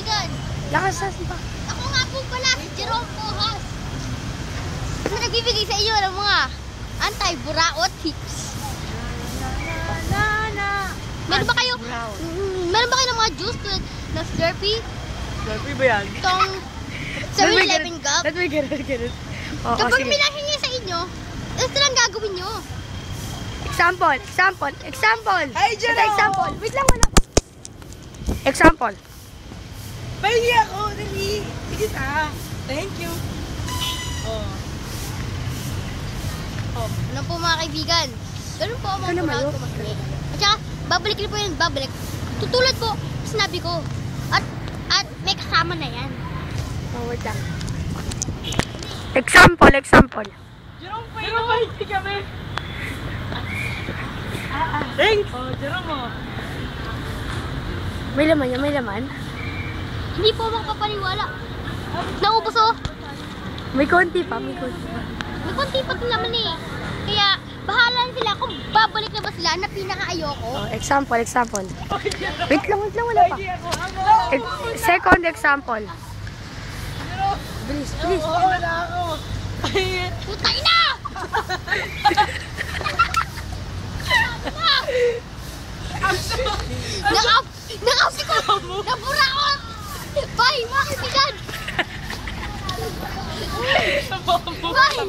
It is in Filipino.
kaibigan. Lakas ba? Ako nga po pala si Jerome Rojas. Na nagbibigay sa iyo ng mga anti-buraot tips. Meron ba kayo ng mga juice na Slurpee? Slurpee ba yan? Itong 7-Eleven cup? Let me get it. Oh, Kapag may nanghingi sa inyo, ito lang gagawin nyo. Example. Ay, Jerome! Ito example. Wait lang, wala. Example. Pahingi ako, dali. Sige ta. Thank you. Oh. Ano po mga kaibigan? Ganun po ang mga buraot ko makinig. At saka, babalik rin po yan, babalik. Tutulad po, sinabi ko. At may kasama na yan. Oh, wait lang. Example. Jerome, pahingi kami. Thanks. Oh, Jerome, oh. May laman yan, may laman. Hindi po makapaniwala. Naubos oh. May konti pa, may konti pa. May konti pa din naman eh. Kaya, bahala sila kung babalik na ba sila na pinaka-ayoko. Oh, example. Wait lang, wala pa. Second example. Bilis. Oo, wala ako. Putay na! Nakausi ko! Naburaot! Bye, mga kaibigan! Bye!